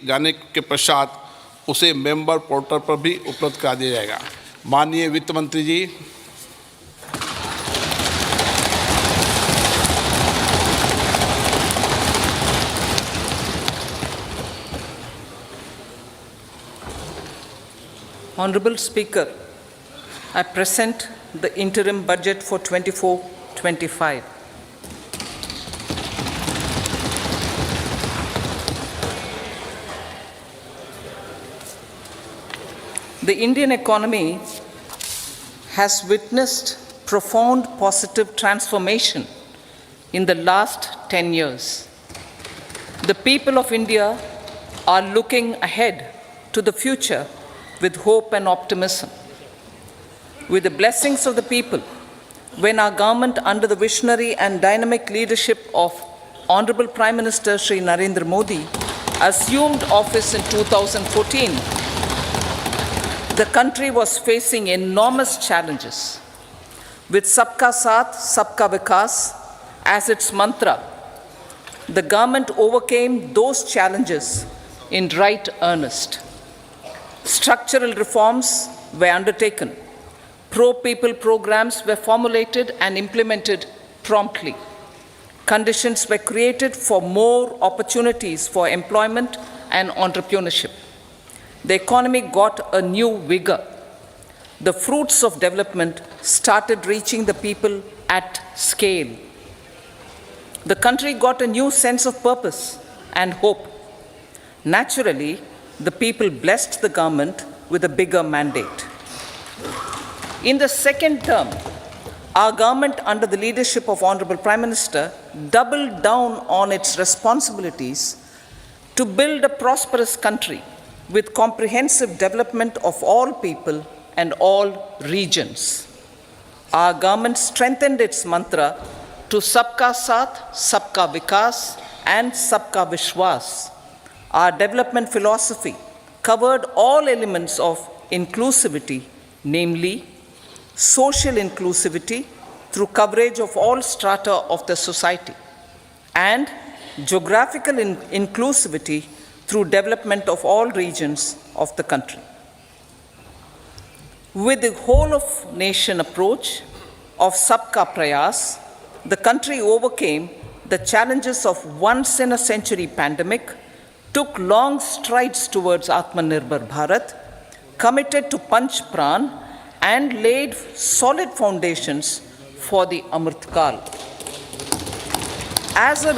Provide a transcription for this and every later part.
जाने के पश्चात उसे मेंबर पोर्टल पर भी उपलब्ध करा दिया जाएगा। माननीय वित्त मंत्री जी, Honorable Speaker, I present the interim budget for 24-25. The Indian economy has witnessed profound positive transformation in the last 10 years. The people of India are looking ahead to the future with hope and optimism. With the blessings of the people, when our government, under the visionary and dynamic leadership of Honorable Prime Minister Shri Narendra Modi, assumed office in 2014, the country was facing enormous challenges. With Sabka Saath, Sabka Vikas as its mantra, the government overcame those challenges in right earnest. Structural reforms were undertaken. Pro-people programs were formulated and implemented promptly. Conditions were created for more opportunities for employment and entrepreneurship. The economy got a new vigor. The fruits of development started reaching the people at scale. The country got a new sense of purpose and hope. Naturally, the people blessed the government with a bigger mandate. In the second term, our government, under the leadership of Honorable Prime Minister, doubled down on its responsibilities to build a prosperous country with comprehensive development of all people and all regions. Our government strengthened its mantra to Sabka Saath, Sabka Vikas, and Sabka Vishwas. Our development philosophy covered all elements of inclusivity, namely social inclusivity through coverage of all strata of the society, and geographical inclusivity through development of all regions of the country. With the whole of nation approach of Sabka Prayas, the country overcame the challenges of once in a century pandemic, took long strides towards Atmanirbhar Bharat, committed to Panch Pran, and laid solid foundations for the Amrit Kal. As a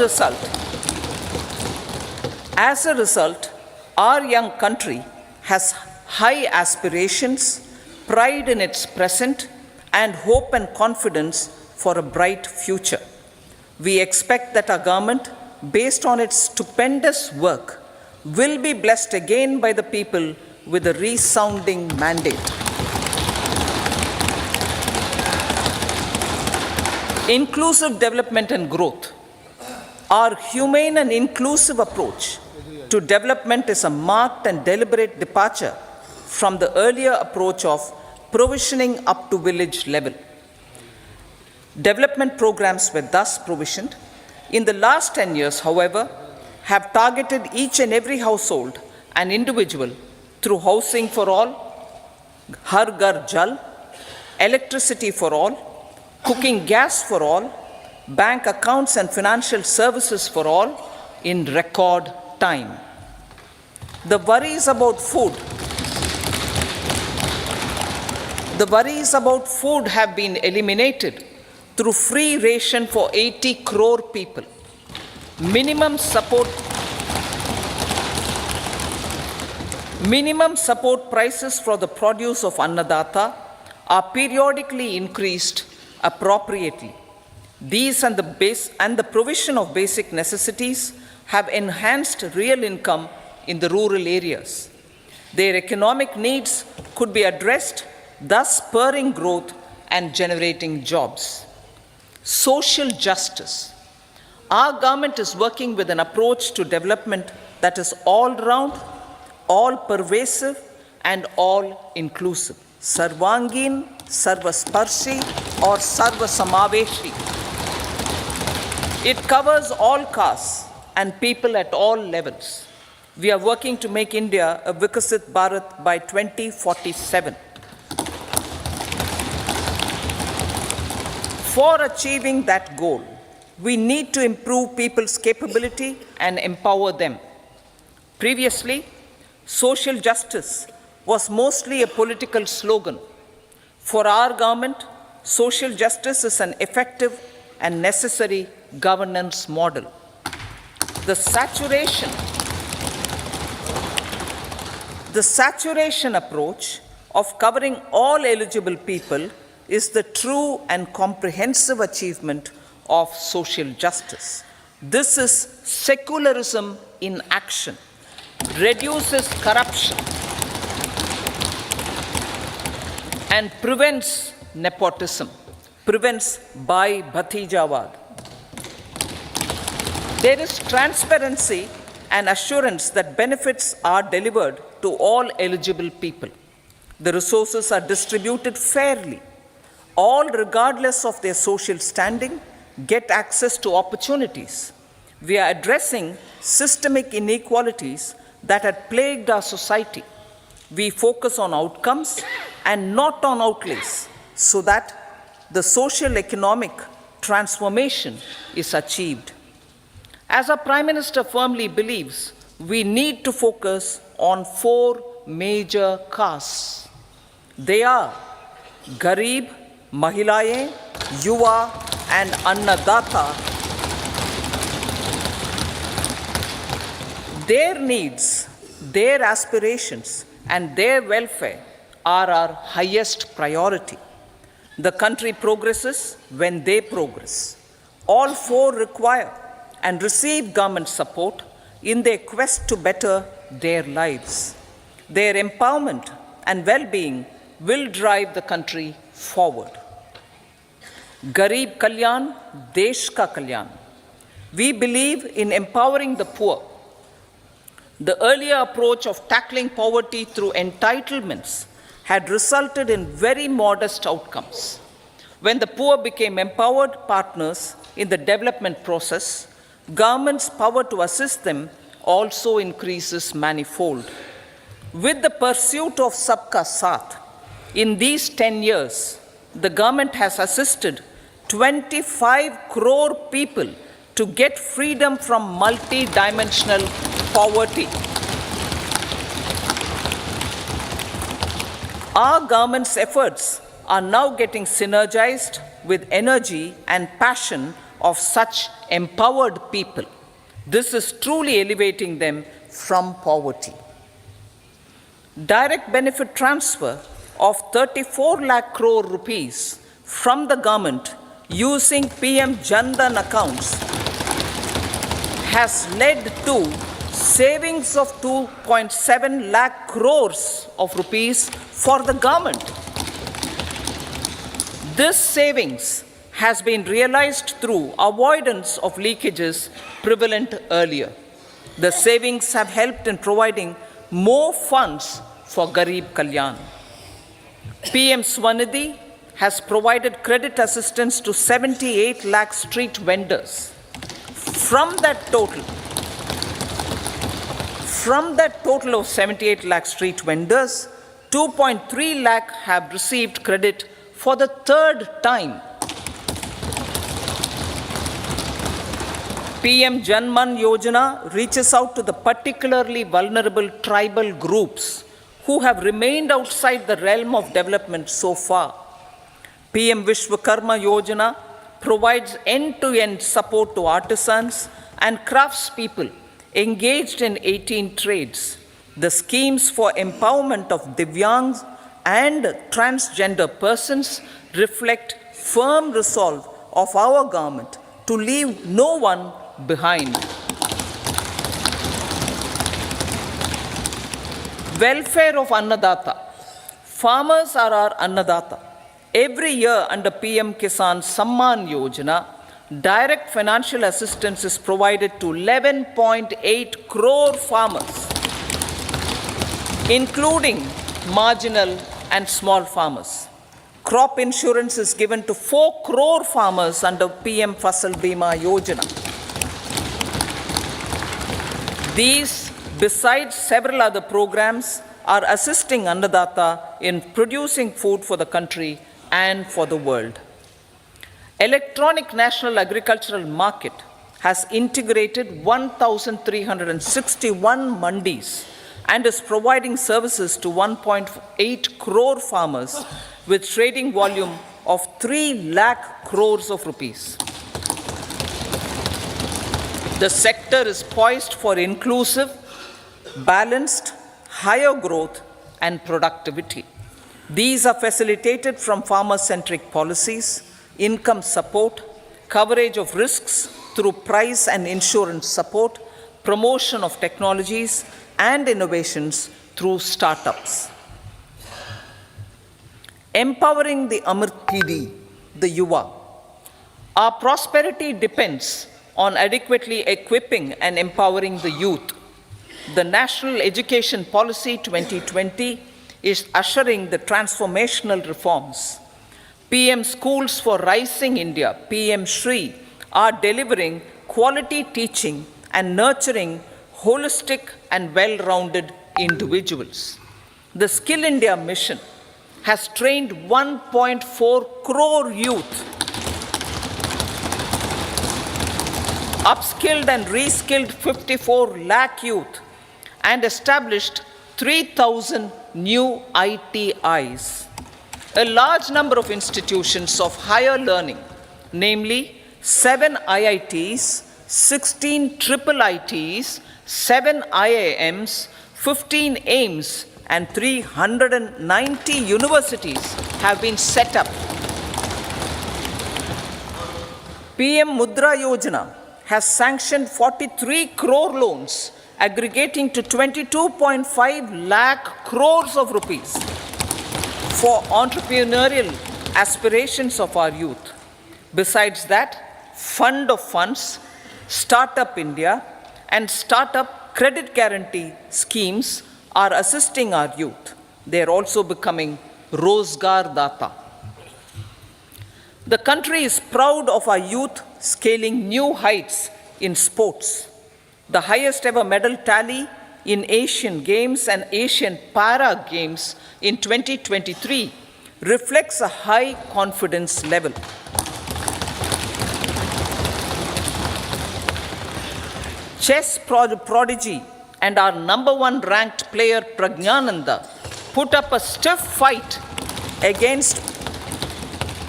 result, our young country has high aspirations, pride in its present, and hope and confidence for a bright future. We expect that our government, based on its stupendous work, will be blessed again by the people with a resounding mandate. Inclusive development and growth. Our humane and inclusive approach to development is a marked and deliberate departure from the earlier approach of provisioning up to village level. Development programs were thus provisioned. In the last 10 years, however, have targeted each and every household and individual through housing for all, Har Ghar Jal, electricity for all, cooking gas for all, bank accounts and financial services for all in record time. The worries about food have been eliminated through free ration for 80 crore people. Minimum support prices for the produce of Annadata are periodically increased appropriately. These and the provision of basic necessities have enhanced real income in the rural areas. Their economic needs could be addressed, thus spurring growth and generating jobs. Social justice. Our government is working with an approach to development that is all-round, all-pervasive, and all-inclusive. Sarvangin, Sarvasparshi, or Sarvasamaveshi. It covers all castes and people at all levels. We are working to make India a Vikasit Bharat by 2047. For achieving that goal, we need to improve people's capability and empower them. Previously, social justice was mostly a political slogan. For our government, social justice is an effective and necessary governance model. The saturation approach of covering all eligible people is the true and comprehensive achievement of social justice. This is secularism in action, reduces corruption, and prevents nepotism, prevents Bhai Bhatijawad. There is transparency and assurance that benefits are delivered to all eligible people. The resources are distributed fairly. All, regardless of their social standing, get access to opportunities. We are addressing systemic inequalities that had plagued our society. We focus on outcomes and not on outlays so that the social economic transformation is achieved. As our Prime Minister firmly believes, we need to focus on 4 major castes. They are Garib, Mahilayeं, Yuva, and Annadata. Their needs, their aspirations, and their welfare are our highest priority. The country progresses when they progress. All 4 require and receive government support in their quest to better their lives. Their empowerment and well-being will drive the country forward. Garib Kalyan, Desh Ka Kalyan. We believe in empowering the poor. The earlier approach of tackling poverty through entitlements had resulted in very modest outcomes. When the poor became empowered partners in the development process, government's power to assist them also increases manifold. With the pursuit of Sabka Saath, in these 10 years, the government has assisted 25 crore people to get freedom from multi-dimensional poverty. Our government's efforts are now getting synergized with energy and passion of such empowered people. This is truly elevating them from poverty. Direct benefit transfer of 34 lakh crore rupees from the government using PM Jan Dhan accounts has led to savings of 2.7 lakh crores of rupees for the government. This savings has been realized through avoidance of leakages prevalent earlier. The savings have helped in providing more funds for Garib Kalyan. PM Swanidhi has provided credit assistance to 78 lakh street vendors. From that total of 78 lakh street vendors, 2.3 lakh have received credit for the 3rd time. PM Janman Yojana reaches out to the particularly vulnerable tribal groups who have remained outside the realm of development so far. PM Vishwakarma Yojana provides end-to-end support to artisans and craftspeople engaged in 18 trades. The schemes for empowerment of Divyangs and transgender persons reflect firm resolve of our government to leave no one behind. Welfare of Annadata. Farmers are our Annadata. Every year under PM Kisan Samman Yojana, direct financial assistance is provided to 11.8 crore farmers, including marginal and small farmers. Crop insurance is given to 4 crore farmers under PM Fasal Bima Yojana. These besides several other programs, are assisting Annadata in producing food for the country and for the world. Electronic National Agricultural Market has integrated 1,361 mandis and is providing services to 1.8 crore farmers with trading volume of 3 lakh crores of rupees. The sector is poised for inclusive, balanced, higher growth and productivity. These are facilitated from farmer-centric policies, income support, coverage of risks through price and insurance support, promotion of technologies and innovations through startups. Empowering the Amrit PD, the Yuva. Our prosperity depends on adequately equipping and empowering the youth. The National Education Policy 2020 is ushering the transformational reforms. PM Schools for Rising India, PM Shri, are delivering quality teaching and nurturing holistic and well-rounded individuals. The Skill India mission has trained 1.4 crore youth, upskilled and reskilled 54 lakh youth, and established 3,000 new ITIs. A large number of institutions of higher learning, namely 7 IITs, 16 triple ITs, 7 IIMs, 15 AIMS, and 390 universities have been set up. PM Mudra Yojana has sanctioned 43 crore loans aggregating to 22.5 lakh crores of rupees for entrepreneurial aspirations of our youth. Besides that, Fund of Funds, Startup India, and Startup Credit Guarantee schemes are assisting our youth. They are also becoming Rozgar Data. The country is proud of our youth scaling new heights in sports. The highest ever medal tally in Asian Games and Asian Para Games in 2023 reflects a high confidence level. Chess prodigy and our #1 ranked player Pragyananda put up a stiff fight against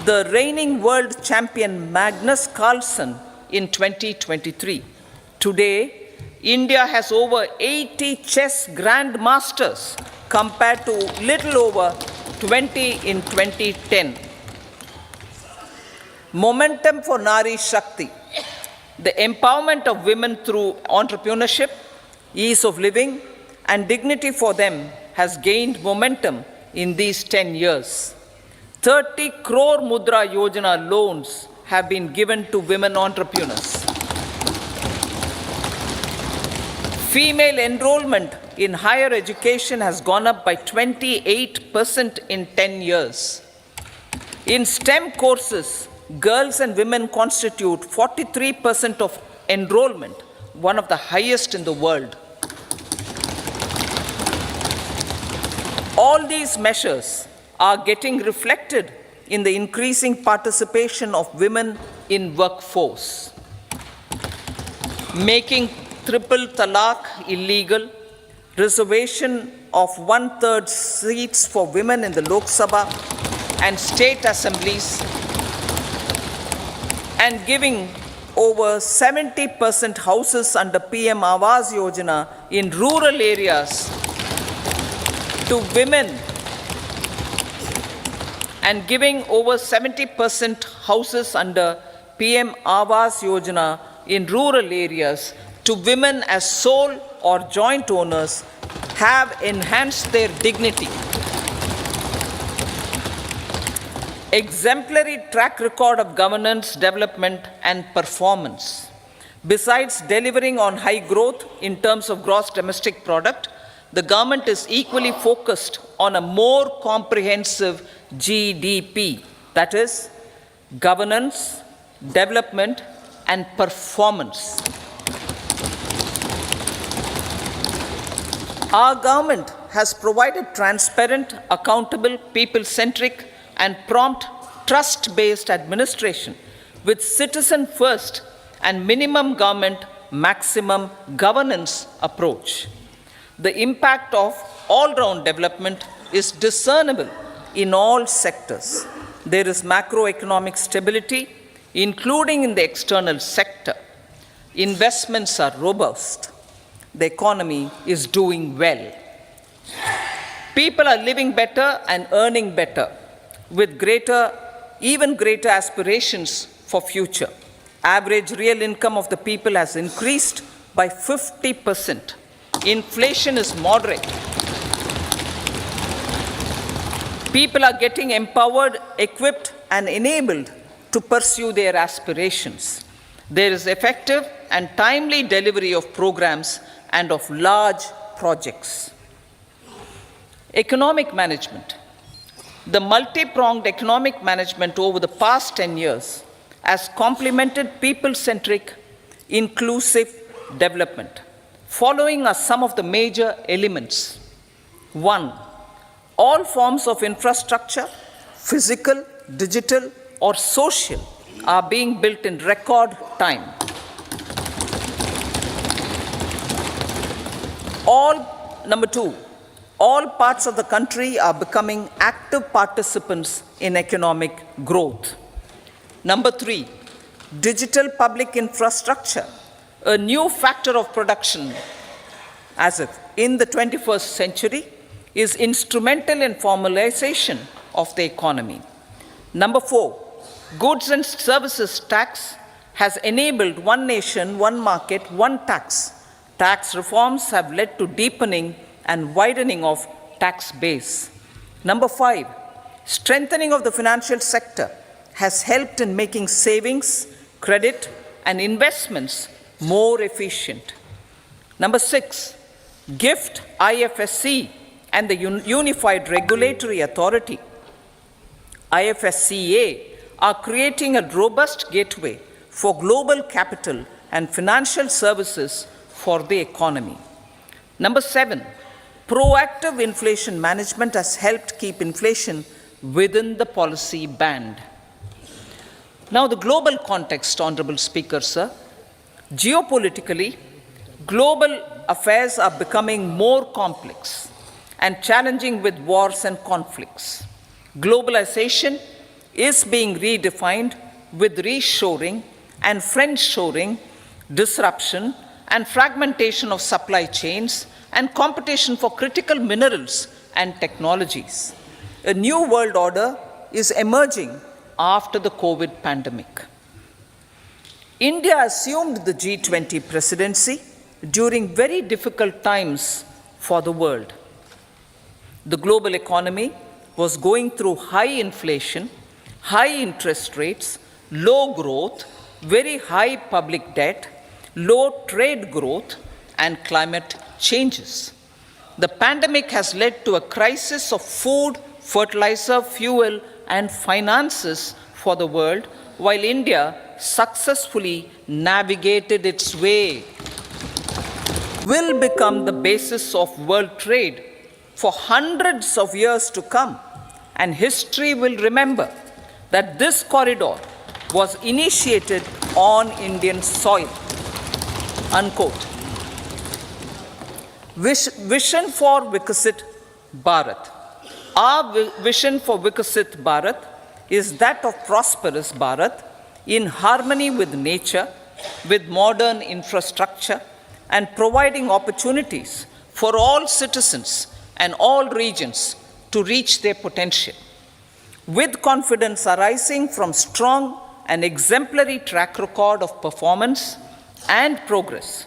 the reigning world champion Magnus Carlsen in 2023. Today, India has over 80 chess grandmasters compared to little over 20 in 2010. Momentum for Nari Shakti. The empowerment of women through entrepreneurship, ease of living, and dignity for them has gained momentum in these 10 years. 30 crore Mudra Yojana loans have been given to women entrepreneurs. Female enrollment in higher education has gone up by 28% in 10 years. In STEM courses, girls and women constitute 43% of enrollment, one of the highest in the world. All these measures are getting reflected in the increasing participation of women in workforce. Making triple talaq illegal, reservation of 1/3 seats for women in the Lok Sabha and state assemblies, and giving over 70% houses under PM Awas Yojana in rural areas to women, and giving over 70% houses under PM Awas Yojana in rural areas to women as sole or joint owners have enhanced their dignity. Exemplary track record of governance, development, and performance. Besides delivering on high growth in terms of gross domestic product, the government is equally focused on a more comprehensive GDP, that is, governance, development, and performance. Our government has provided transparent, accountable, people-centric, and prompt, trust-based administration with citizen-first and minimum government, maximum governance approach. The impact of all-round development is discernible in all sectors. There is macroeconomic stability, including in the external sector. Investments are robust. The economy is doing well. People are living better and earning better with even greater aspirations for future. Average real income of the people has increased by 50%. Inflation is moderate. People are getting empowered, equipped, and enabled to pursue their aspirations. There is effective and timely delivery of programs and of large projects. Economic management. The multi-pronged economic management over the past 10 years has complemented people-centric, inclusive development. Following are some of the major elements. 1. All forms of infrastructure, physical, digital, or social, are being built in record time. Number 2, all parts of the country are becoming active participants in economic growth. Number 3, digital public infrastructure, a new factor of production as if in the 21st century, is instrumental in formalization of the economy. Number 4, goods and services tax has enabled one nation, one market, one tax. Tax reforms have led to deepening and widening of tax base. Number 5, strengthening of the financial sector has helped in making savings, credit, and investments more efficient. Number 6, GIFT, IFSC, and the Unified Regulatory Authority, IFSCA, are creating a robust gateway for global capital and financial services for the economy. Number 7, proactive inflation management has helped keep inflation within the policy band. Now, the global context, Honorable Speaker, sir. Geopolitically, global affairs are becoming more complex and challenging with wars and conflicts. Globalization is being redefined with reshoring and friendshoring, disruption and fragmentation of supply chains, and competition for critical minerals and technologies. A new world order is emerging after the COVID pandemic. India assumed the G20 presidency during very difficult times for the world. The global economy was going through high inflation, high interest rates, low growth, very high public debt, low trade growth, and climate changes. The pandemic has led to a crisis of food, fertilizer, fuel, and finances for the world, while India successfully navigated its way. Will become the basis of world trade for hundreds of years to come, and history will remember that this corridor was initiated on Indian soil. Unquote. Vision for Vikasit Bharat. Our vision for Vikasit Bharat is that of prosperous Bharat in harmony with nature, with modern infrastructure, and providing opportunities for all citizens and all regions to reach their potential. With confidence arising from strong and exemplary track record of performance and progress,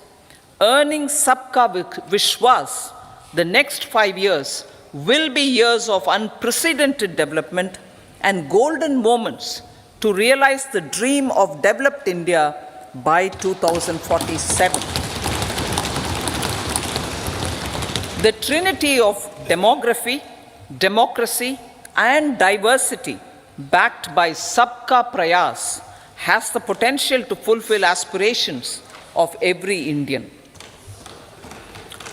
earning Sabka Vishwas, the next 5 years will be years of unprecedented development and golden moments to realize the dream of developed India by 2047. The trinity of demography, democracy, and diversity backed by Sabka Prayas has the potential to fulfill aspirations of every Indian.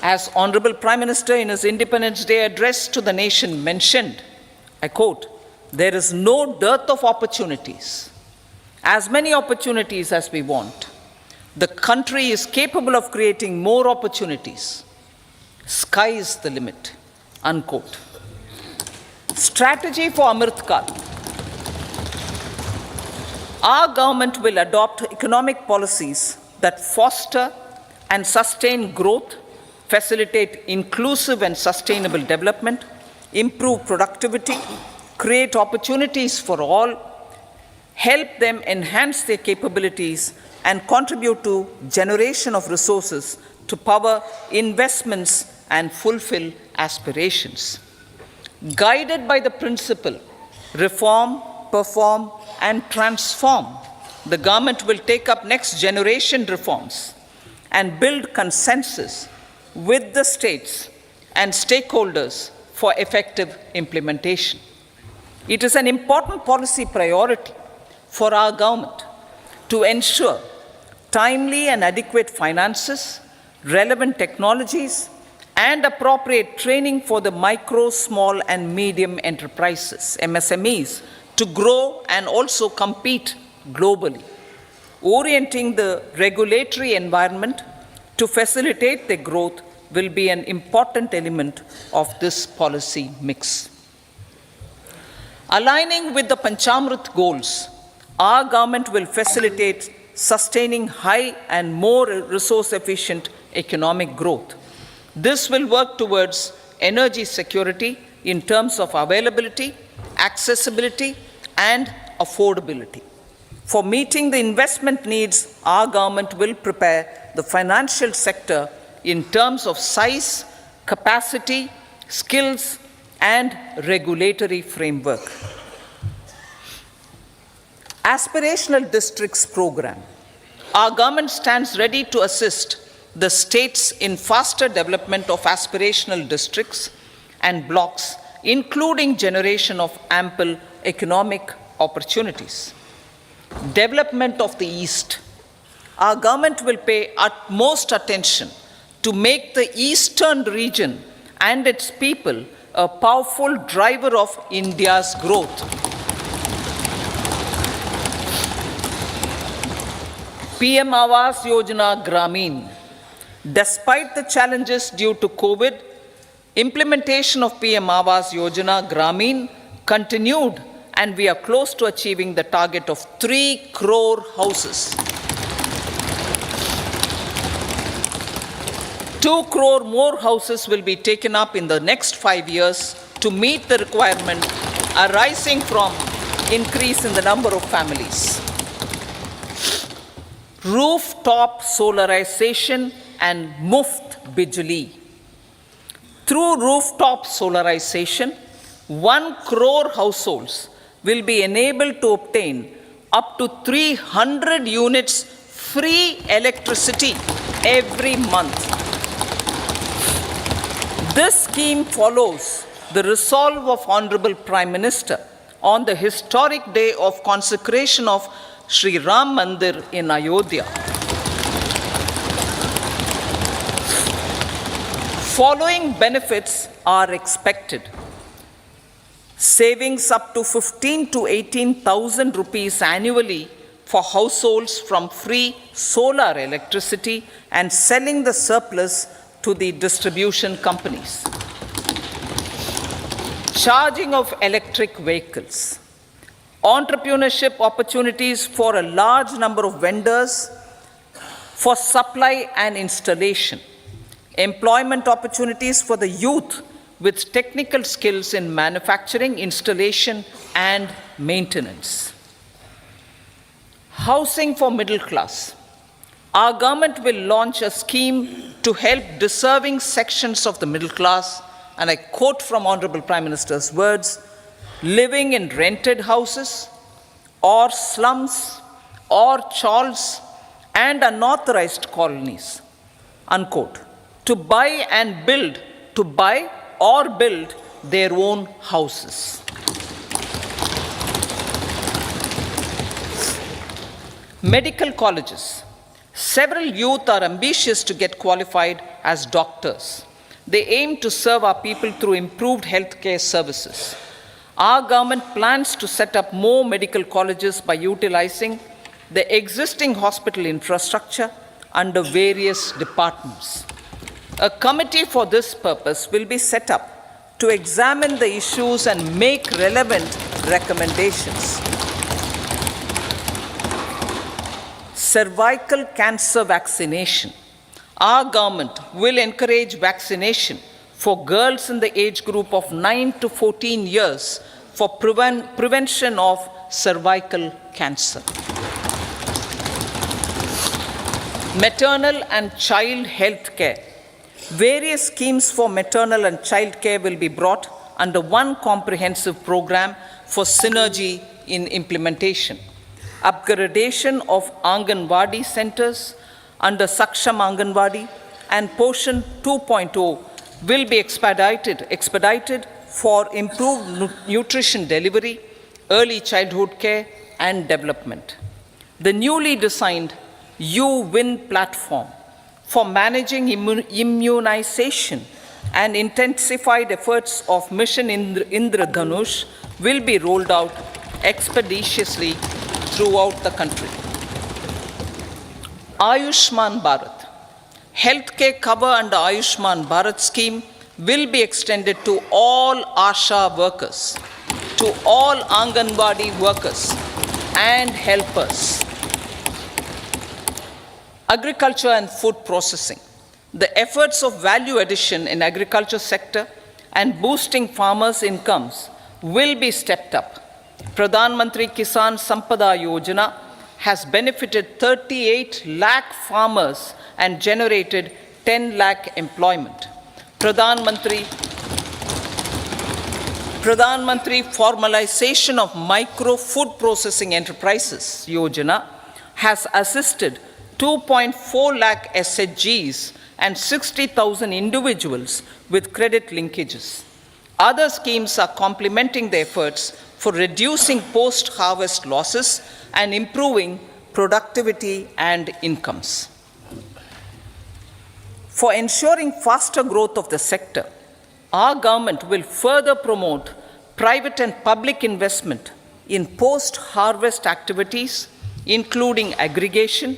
As Honorable Prime Minister in his Independence Day address to the nation mentioned, I quote, "There is no dearth of opportunities, as many opportunities as we want. The country is capable of creating more opportunities. Sky is the limit," unquote. Strategy for Amrit Kal. Our government will adopt economic policies that foster and sustain growth, facilitate inclusive and sustainable development, improve productivity, create opportunities for all, help them enhance their capabilities, and contribute to generation of resources to power investments and fulfill aspirations. Guided by the principle, reform, perform, and transform, the government will take up next generation reforms and build consensus with the states and stakeholders for effective implementation. It is an important policy priority for our government to ensure timely and adequate finances, relevant technologies, and appropriate training for the micro, small, and medium enterprises, MSMEs, to grow and also compete globally. Orienting the regulatory environment to facilitate their growth will be an important element of this policy mix. Aligning with the Panchamrit goals, our government will facilitate sustaining high and more resource-efficient economic growth. This will work towards energy security in terms of availability, accessibility, and affordability. For meeting the investment needs, our government will prepare the financial sector in terms of size, capacity, skills, and regulatory framework. Aspirational Districts Program. Our government stands ready to assist the states in faster development of aspirational districts and blocks, including generation of ample economic opportunities. Development of the East. Our government will pay utmost attention to make the eastern region and its people a powerful driver of India's growth. PM Awas Yojana Gramin. Despite the challenges due to COVID, implementation of PM Awas Yojana Gramin continued, and we are close to achieving the target of 3 crore houses. 2 crore more houses will be taken up in the next 5 years to meet the requirement arising from increase in the number of families. Rooftop solarization and Muft Bijli. Through rooftop solarization, 1 crore households will be enabled to obtain up to 300 units free electricity every month. This scheme follows the resolve of Honorable Prime Minister on the historic day of consecration of Sri Ram Mandir in Ayodhya. Following benefits are expected. Savings up to 15 to 18,000 rupees annually for households from free solar electricity and selling the surplus to the distribution companies. Charging of electric vehicles. Entrepreneurship opportunities for a large number of vendors for supply and installation. Employment opportunities for the youth with technical skills in manufacturing, installation, and maintenance. Housing for middle class. Our government will launch a scheme to help deserving sections of the middle class, and I quote from Honorable Prime Minister's words, living in rented houses or slums or chawls and unauthorized colonies, unquote, to buy or build their own houses. Medical colleges. Several youth are ambitious to get qualified as doctors. They aim to serve our people through improved healthcare services. Our government plans to set up more medical colleges by utilizing the existing hospital infrastructure under various departments. A committee for this purpose will be set up to examine the issues and make relevant recommendations. Cervical cancer vaccination. Our government will encourage vaccination for girls in the age group of 9 to 14 years for prevention of cervical cancer. Maternal and child health care. Various schemes for maternal and child care will be brought under one comprehensive program for synergy in implementation. Upgradation of Anganwadi centers under Saksham Anganwadi and Poshan 2.0 will be expedited for improved nutrition delivery, early childhood care, and development. The newly designed U-Win platform for managing immunization and intensified efforts of Mission Indradhanush will be rolled out expeditiously throughout the country. Ayushman Bharat. Healthcare cover under Ayushman Bharat scheme will be extended to all ASHA workers, to all Anganwadi workers and helpers. Agriculture and food processing. The efforts of value addition in agriculture sector and boosting farmers' incomes will be stepped up. Pradhan Mantri Kisan Sampada Yojana has benefited 38 lakh farmers and generated 10 lakh employment. Pradhan Mantri Formalization of Micro Food Processing Enterprises Yojana has assisted 2.4 lakh SHGs and 60,000 individuals with credit linkages. Other schemes are complementing the efforts for reducing post-harvest losses and improving productivity and incomes. For ensuring faster growth of the sector, our government will further promote private and public investment in post-harvest activities, including aggregation,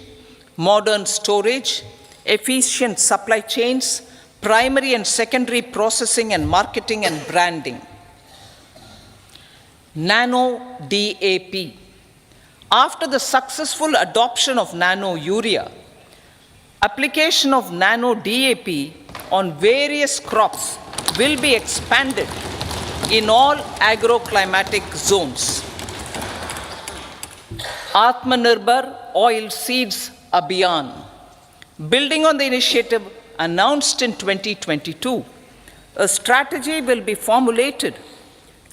modern storage, efficient supply chains, primary and secondary processing and marketing and branding. Nano DAP. After the successful adoption of nano urea, application of nano DAP on various crops will be expanded in all agroclimatic zones. Atmanirbhar Oil Seeds Abhiyan. Building on the initiative announced in 2022, a strategy will be formulated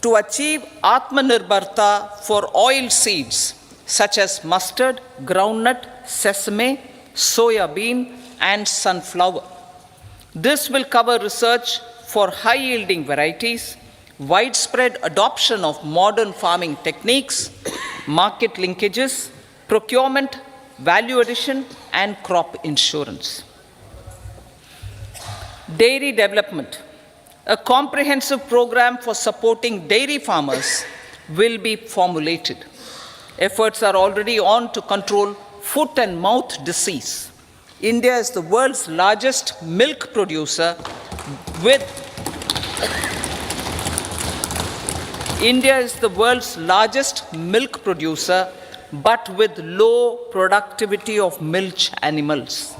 to achieve Atmanirbharta for oil seeds such as mustard, groundnut, sesame, soya bean, and sunflower. This will cover research for high-yielding varieties, widespread adoption of modern farming techniques, market linkages, procurement, value addition, and crop insurance. Dairy development. A comprehensive program for supporting dairy farmers will be formulated. Efforts are already on to control foot and mouth disease. India is the world's largest milk producer with but with low productivity of milch animals.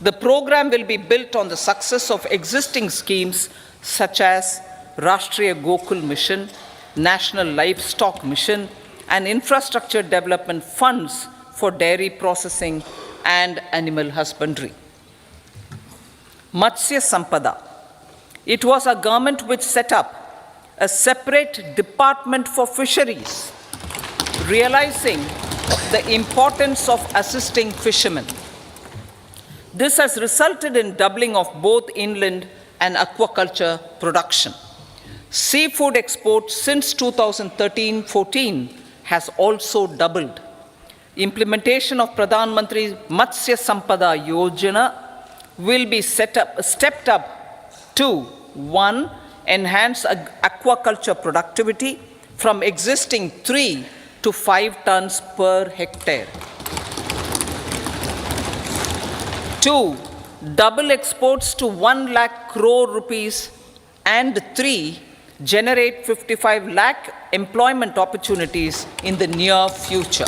The program will be built on the success of existing schemes such as Rashtriya Gokul Mission, National Livestock Mission, and infrastructure development funds for dairy processing and animal husbandry. Matsya Sampada. It was a government which set up a separate department for fisheries, realizing the importance of assisting fishermen. This has resulted in doubling of both inland and aquaculture production. Seafood exports since 2013-14 has also doubled. Implementation of Pradhan Mantri Matsya Sampada Yojana will be stepped up to 1. Enhance aquaculture productivity from existing 3 to 5 tons per hectare. 2. Double exports to 1 lakh crore rupees. And 3. Generate 55 lakh employment opportunities in the near future.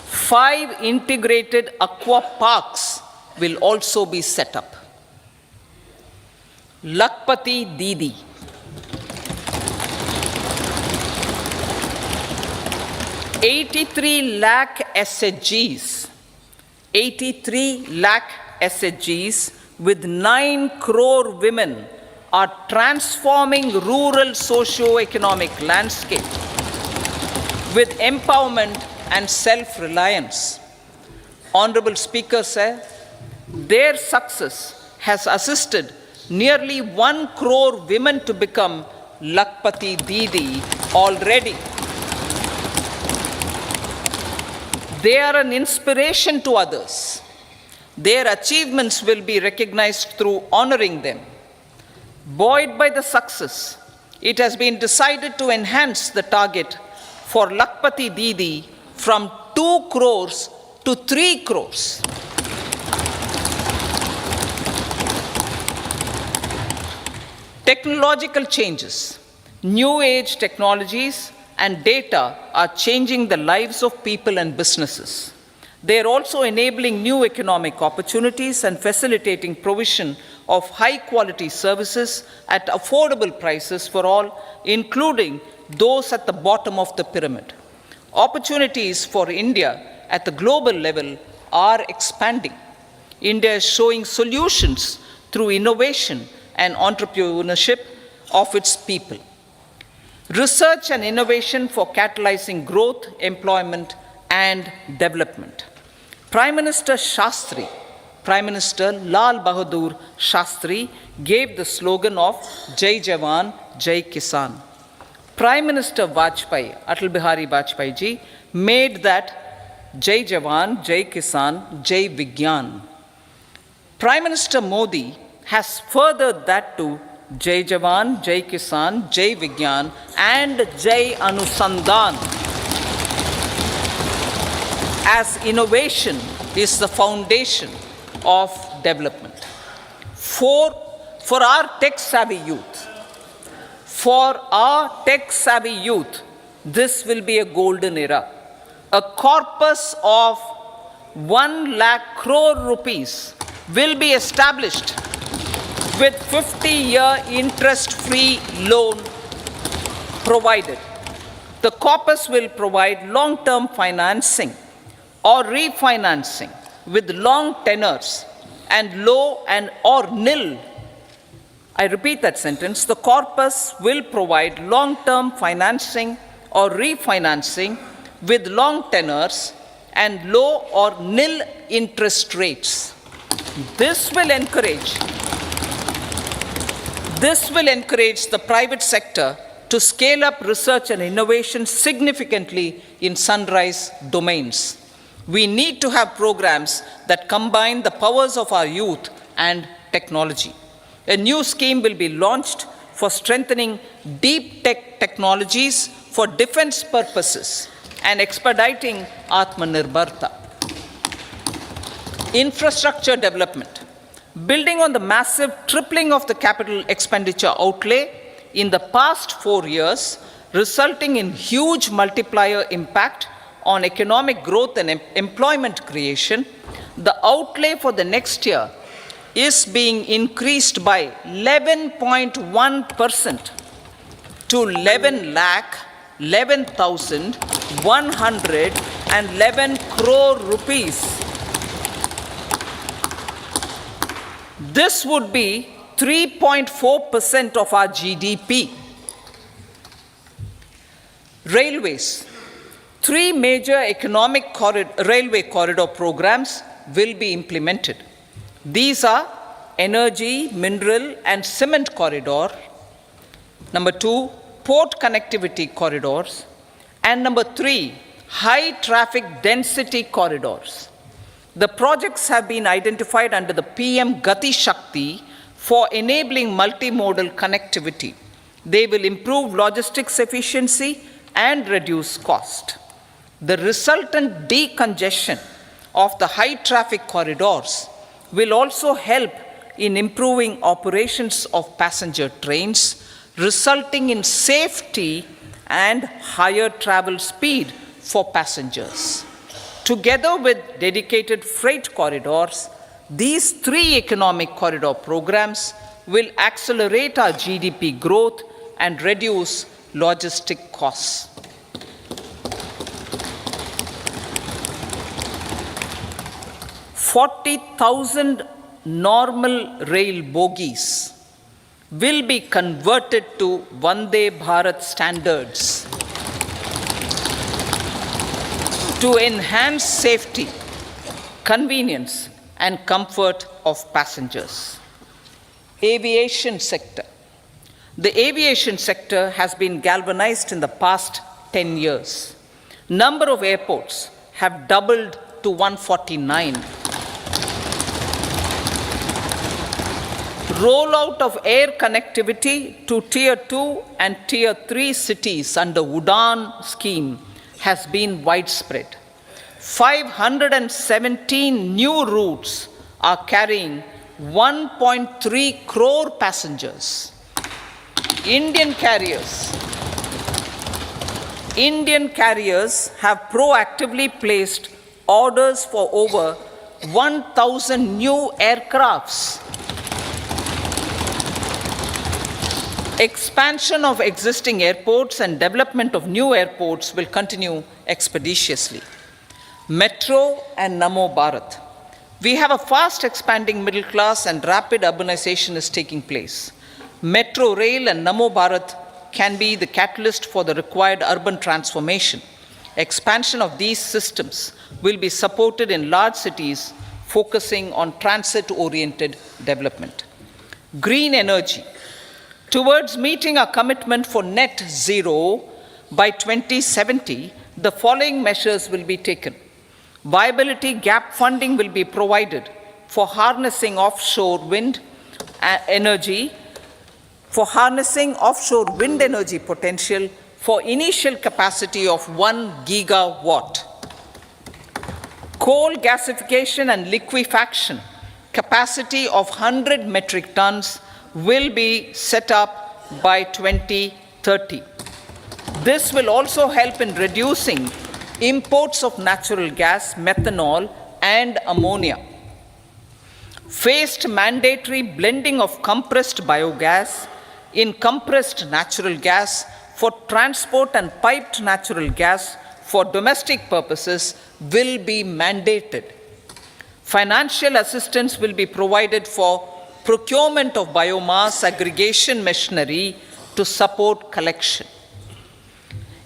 5 integrated aqua parks will also be set up. Lakpati Didi. 83 lakh SHGs. 83 lakh SHGs with 9 crore women are transforming rural socio-economic landscape with empowerment and self-reliance. Honorable Speaker, sir, their success has assisted nearly 1 crore women to become Lakpati Didi already. They are an inspiration to others. Their achievements will be recognized through honoring them. Buoyed by the success, it has been decided to enhance the target for Lakpati Didi from 2 crores to 3 crores. Technological changes, new age technologies, and data are changing the lives of people and businesses. They are also enabling new economic opportunities and facilitating provision of high-quality services at affordable prices for all, including those at the bottom of the pyramid. Opportunities for India at the global level are expanding. India is showing solutions through innovation and entrepreneurship of its people. Research and innovation for catalyzing growth, employment, and development. Prime Minister Shastri, Prime Minister Lal Bahadur Shastri gave the slogan of Jai Jawan, Jai Kisan. Prime Minister Vajpayee, Atal Bihari Vajpayee ji, made that Jai Jawan, Jai Kisan, Jai Vigyan. Prime Minister Modi has furthered that to Jai Jawan, Jai Kisan, Jai Vigyan, and Jai Anusandhan, as innovation is the foundation of development. For our tech-savvy youth, this will be a golden era. A corpus of 1 lakh crore rupees will be established with 50-year interest-free loan provided. The corpus will provide long-term financing or refinancing with long tenors and low and or nil. I repeat that sentence. The corpus will provide long-term financing or refinancing with long tenors and low or nil interest rates. This will encourage the private sector to scale up research and innovation significantly in sunrise domains. We need to have programs that combine the powers of our youth and technology. A new scheme will be launched for strengthening deep tech technologies for defense purposes and expediting Atmanirbharta. Infrastructure development. Building on the massive tripling of the capital expenditure outlay in the past 4 years, resulting in huge multiplier impact on economic growth and employment creation, the outlay for the next year is being increased by 11.1% to 11,11,111 crore rupees. This would be 3.4% of our GDP. Railways. 3 major railway corridor programs will be implemented. These are energy, mineral, and cement corridor. Number 2, port connectivity corridors. And number 3, high traffic density corridors. The projects have been identified under the PM Gati Shakti for enabling multimodal connectivity. They will improve logistics efficiency and reduce cost. The resultant decongestion of the high traffic corridors will also help in improving operations of passenger trains, resulting in safety and higher travel speed for passengers. Together with dedicated freight corridors, these three economic corridor programs will accelerate our GDP growth and reduce logistic costs. "40,000 normal rail bogies will be converted to Vande Bharat standards to enhance safety, convenience, and comfort of passengers." Aviation sector. The aviation sector has been galvanized in the past 10 years. Number of airports have doubled to 149. Rollout of air connectivity to Tier 2 and Tier 3 cities under UDAN scheme has been widespread. 517 new routes are carrying 1.3 crore passengers. Indian carriers have proactively placed orders for over 1,000 new aircrafts. Expansion of existing airports and development of new airports will continue expeditiously. Metro and Namo Bharat. We have a fast expanding middle class and rapid urbanization is taking place. Metro rail and Namo Bharat can be the catalyst for the required urban transformation. Expansion of these systems will be supported in large cities, focusing on transit-oriented development. Green energy. Towards meeting our commitment for net zero by 2070, the following measures will be taken. Viability gap funding will be provided for harnessing offshore wind energy potential for initial capacity of 1 gigawatt. Coal gasification and liquefaction capacity of 100 metric tons will be set up by 2030. This will also help in reducing imports of natural gas, methanol, and ammonia. Phased mandatory blending of compressed biogas in compressed natural gas for transport and piped natural gas for domestic purposes will be mandated. Financial assistance will be provided for procurement of biomass aggregation machinery to support collection.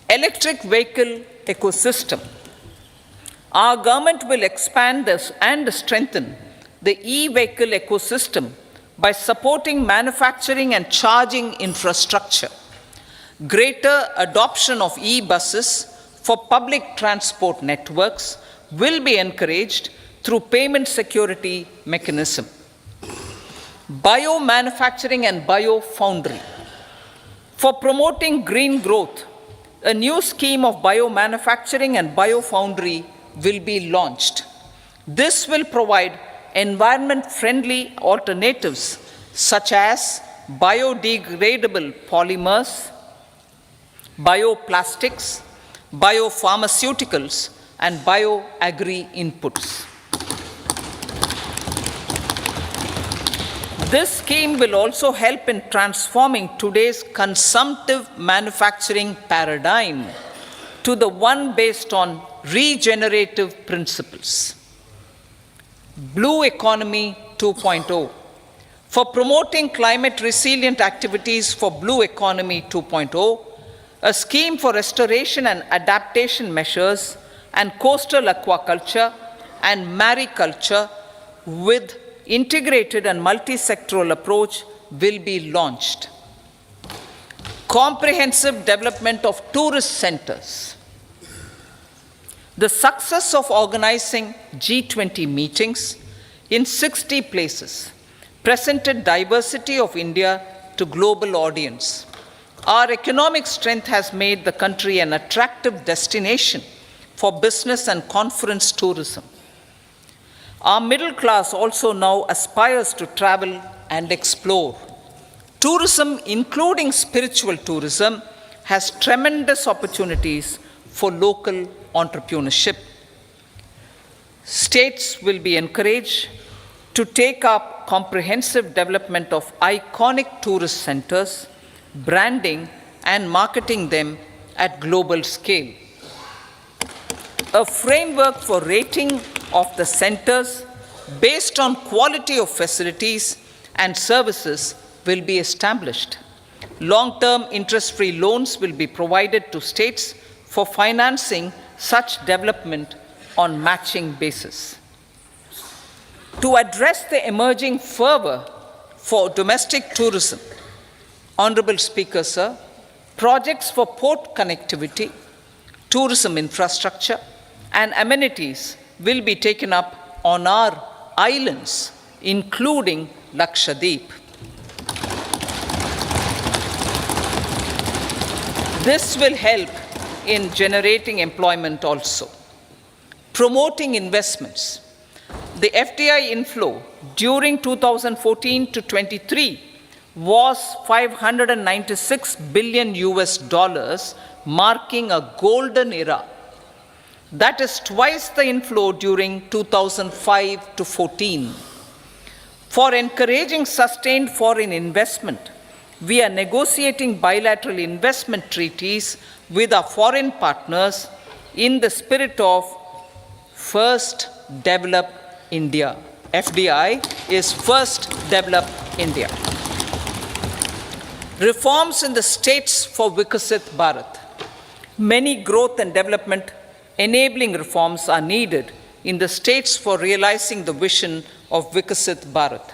Electric vehicle ecosystem. Our government will expand this and strengthen the e-vehicle ecosystem by supporting manufacturing and charging infrastructure. Greater adoption of e-buses for public transport networks will be encouraged through payment security mechanism. Biomanufacturing and biofoundry. For promoting green growth, a new scheme of biomanufacturing and biofoundry will be launched. This will provide environment-friendly alternatives such as biodegradable polymers, bioplastics, biopharmaceuticals, and bioagri inputs. This scheme will also help in transforming today's consumptive manufacturing paradigm to the one based on regenerative principles. Blue Economy 2.0. For promoting climate resilient activities for Blue Economy 2.0, a scheme for restoration and adaptation measures and coastal aquaculture and mariculture with integrated and multi-sectoral approach will be launched. Comprehensive development of tourist centers. The success of organizing G20 meetings in 60 places presented diversity of India to global audience. Our economic strength has made the country an attractive destination for business and conference tourism. Our middle class also now aspires to travel and explore. Tourism, including spiritual tourism, has tremendous opportunities for local entrepreneurship. States will be encouraged to take up comprehensive development of iconic tourist centers, branding and marketing them at global scale. A framework for rating of the centers based on quality of facilities and services will be established. Long-term interest-free loans will be provided to states for financing such development on matching basis. To address the emerging fervor for domestic tourism, Honorable Speaker, sir, projects for port connectivity, tourism infrastructure, and amenities will be taken up on our islands, including Lakshadweep. This will help in generating employment also. Promoting investments. The FDI inflow during 2014 to 23 was 596 billion US dollars, marking a golden era. That is twice the inflow during 2005 to 14. For encouraging sustained foreign investment, we are negotiating bilateral investment treaties with our foreign partners in the spirit of First Develop India. FDI is First Develop India. Reforms in the states for Vikasit Bharat. Many growth and development enabling reforms are needed in the states for realizing the vision of Vikasit Bharat.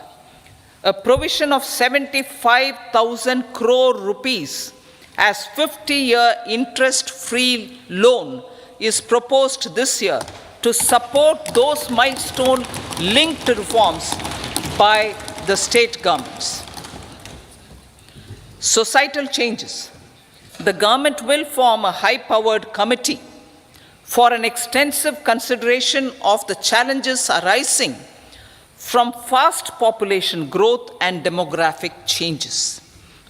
A provision of 75,000 crore rupees as 50-year interest-free loan is proposed this year to support those milestone-linked reforms by the state governments. Societal changes. The government will form a high-powered committee for an extensive consideration of the challenges arising from fast population growth and demographic changes.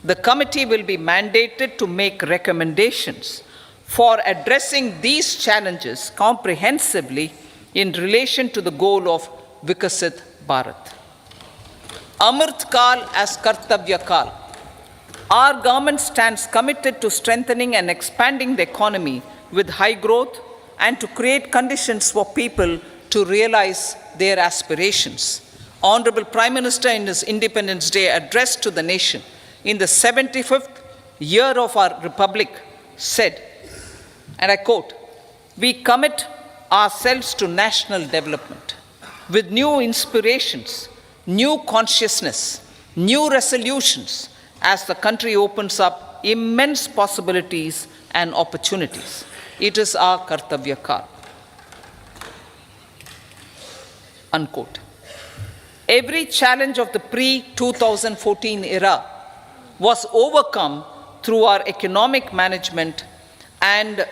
The committee will be mandated to make recommendations for addressing these challenges comprehensively in relation to the goal of Vikasit Bharat. Amrit Kal as Kartavya Kal. Our government stands committed to strengthening and expanding the economy with high growth and to create conditions for people to realize their aspirations. Honorable Prime Minister in his Independence Day address to the nation in the 75th year of our Republic said, and I quote, "We commit ourselves to national development with new inspirations, new consciousness, new resolutions as the country opens up immense possibilities and opportunities. It is our Kartavya Kal." Unquote. Every challenge of the pre-2014 era was overcome through our economic management and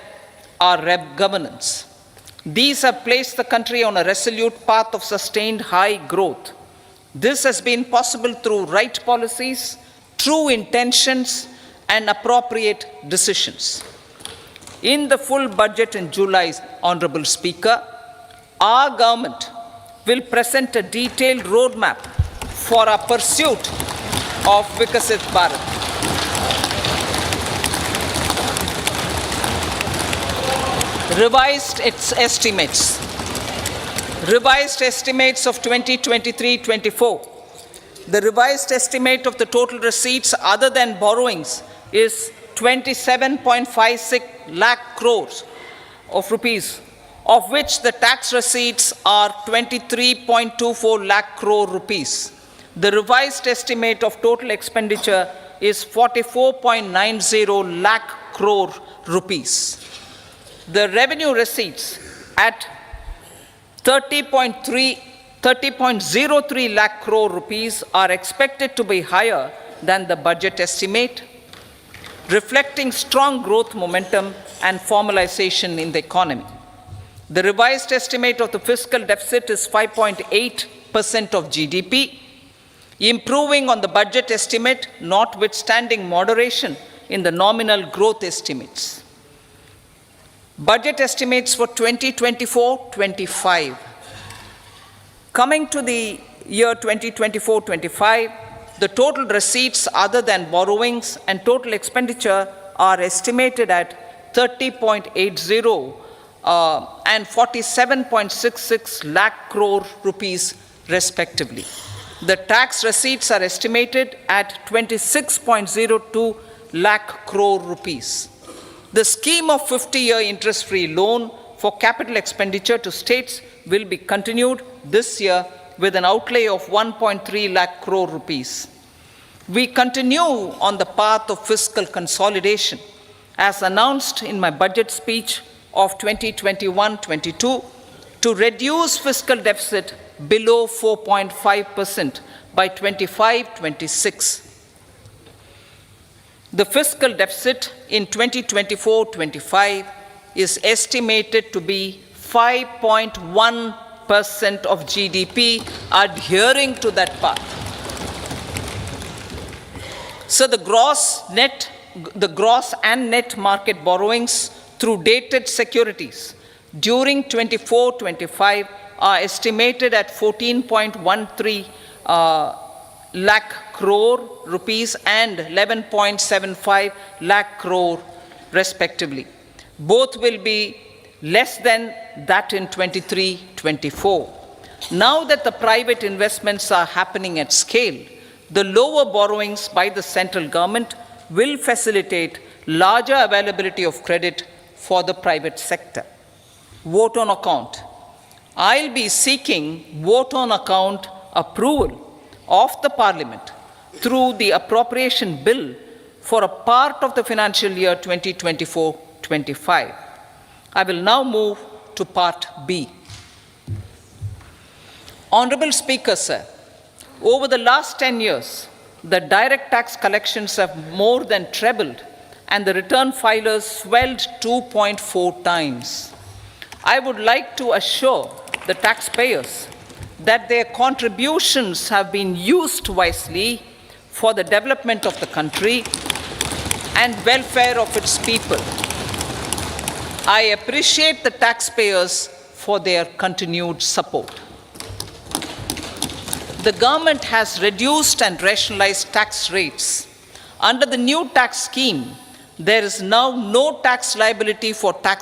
our governance. These have placed the country on a resolute path of sustained high growth. This has been possible through right policies, true intentions, and appropriate decisions. In the full budget in July, Honorable Speaker, our government will present a detailed roadmap for our pursuit of Vikasit Bharat. Revised estimates of 2023-24. The revised estimate of the total receipts other than borrowings is 27.56 lakh crores of rupees, of which the tax receipts are 23.24 lakh crore rupees. The revised estimate of total expenditure is 44.90 lakh crore rupees. The revenue receipts at 30.03 lakh crore rupees are expected to be higher than the budget estimate, reflecting strong growth momentum and formalization in the economy. The revised estimate of the fiscal deficit is 5.8% of GDP, improving on the budget estimate, notwithstanding moderation in the nominal growth estimates. Budget estimates for 2024-25. Coming to the year 2024-25, the total receipts other than borrowings and total expenditure are estimated at 30.80 and 47.66 lakh crore rupees respectively. The tax receipts are estimated at 26.02 lakh crore rupees. The scheme of 50-year interest-free loan for capital expenditure to states will be continued this year with an outlay of 1.3 lakh crore rupees. We continue on the path of fiscal consolidation, as announced in my budget speech of 2021-22, to reduce fiscal deficit below 4.5% by 25-26. The fiscal deficit in 2024-25 is estimated to be 5.1% of GDP, adhering to that path. So the gross and net market borrowings through dated securities during 24-25 are estimated at 14.13 lakh crore rupees and 11.75 lakh crore respectively. Both will be less than that in 23-24. Now that the private investments are happening at scale, the lower borrowings by the central government will facilitate larger availability of credit for the private sector. Vote on account. I'll be seeking vote on account approval of the Parliament through the appropriation bill for a part of the financial year 2024-25. I will now move to part B. Honorable Speaker, sir, over the last 10 years, the direct tax collections have more than trebled and the return filers swelled 2.4 times. I would like to assure the taxpayers that their contributions have been used wisely for the development of the country and welfare of its people. I appreciate the taxpayers for their continued support. The government has reduced and rationalized tax rates. Under the new tax scheme, there is now no tax liability for tax